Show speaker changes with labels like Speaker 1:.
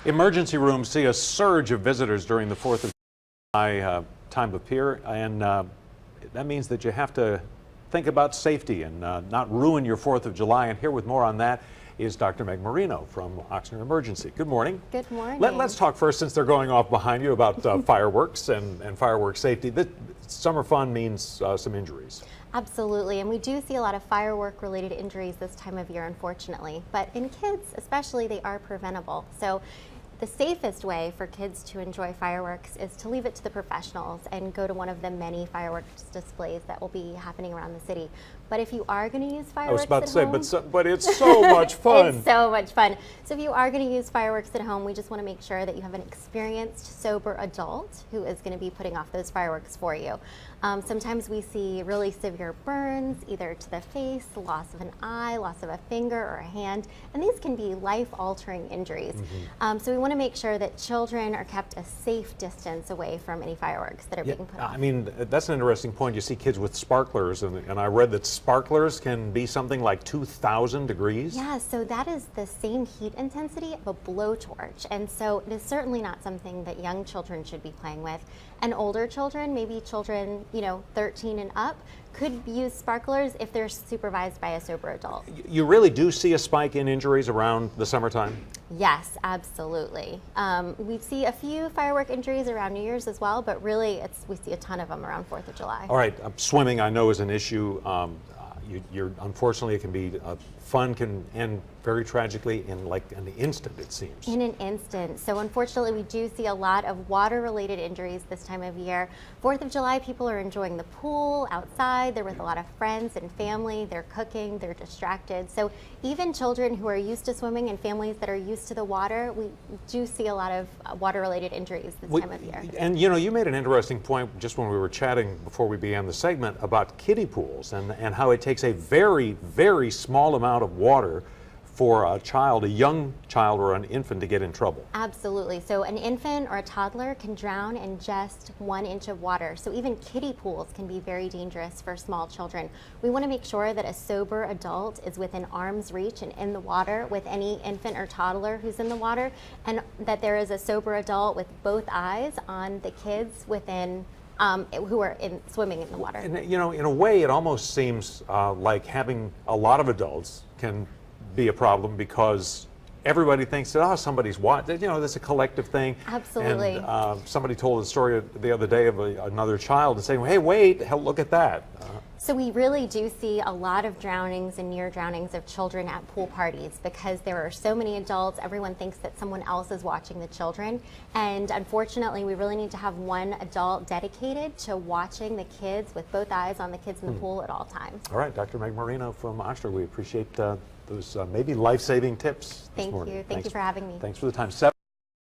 Speaker 1: Emergency rooms see a surge of visitors during the 4th of July time of year, and that means that you have to think about safety and not ruin your 4th of July. And here with more on that is Dr. Meg Marino from Oxnard Emergency. Good morning.
Speaker 2: Good morning.
Speaker 1: Let's talk first, since they're going off behind you, about fireworks and fireworks safety. Summer fun means some injuries.
Speaker 2: Absolutely, and we do see a lot of firework-related injuries this time of year, unfortunately. But in kids especially, they are preventable. So the safest way for kids to enjoy fireworks is to leave it to the professionals and go to one of the many fireworks displays that will be happening around the city. But if you are going to use fireworks
Speaker 1: I was about to say,
Speaker 2: home,
Speaker 1: but it's so much fun.
Speaker 2: It's so much fun. So if you are going to use fireworks at home, we just want to make sure that you have an experienced, sober adult who is going to be putting off those fireworks for you. Sometimes we see really severe burns, either to the face, loss of an eye, loss of a finger or a hand, and these can be life-altering injuries. So we want to make sure that children are kept a safe distance away from any fireworks that are being put off.
Speaker 1: I mean, that's an interesting point. You see kids with sparklers, and I read that sparklers can be something like 2,000 degrees.
Speaker 2: Yeah, so that is the same heat intensity of a blowtorch, and so it is certainly not something that young children should be playing with. And older children, maybe children, 13 and up, could use sparklers if they're supervised by a sober adult.
Speaker 1: You really do see a spike in injuries around the summertime?
Speaker 2: Yes, absolutely. We see a few firework injuries around New Year's as well, but really we see a ton of them around 4th of July.
Speaker 1: All right, swimming I know is an issue. Unfortunately, it can be fun can end very tragically in like an instant, it seems.
Speaker 2: In an instant. So unfortunately, we do see a lot of water-related injuries this time of year. 4th of July, people are enjoying the pool, outside, they're with a lot of friends and family, they're cooking, they're distracted. So even children who are used to swimming and families that are used to the water, we do see a lot of water-related injuries this time of year.
Speaker 1: And you made an interesting point just when we were chatting before we began the segment about kiddie pools and how it takes a very, very small amount of water for a young child or an infant to get in trouble.
Speaker 2: Absolutely. So an infant or a toddler can drown in just 1 inch of water. So even kiddie pools can be very dangerous for small children. We want to make sure that a sober adult is within arm's reach and in the water with any infant or toddler who's in the water, and that there is a sober adult with both eyes on the kids within who are swimming in the water.
Speaker 1: And, in a way, it almost seems like having a lot of adults can be a problem because everybody thinks that, somebody's watching. That's a collective thing.
Speaker 2: Absolutely.
Speaker 1: And somebody told a story the other day of another child and saying, hey, wait, look at that.
Speaker 2: So we really do see a lot of drownings and near drownings of children at pool parties because there are so many adults. Everyone thinks that someone else is watching the children. And unfortunately, we really need to have one adult dedicated to watching the kids with both eyes on the kids in the pool at all times.
Speaker 1: All right, Dr. Meg Marino from Oxnard, we appreciate those maybe life-saving tips this morning.
Speaker 2: Thank you. Thank you for having me.
Speaker 1: Thanks for the time.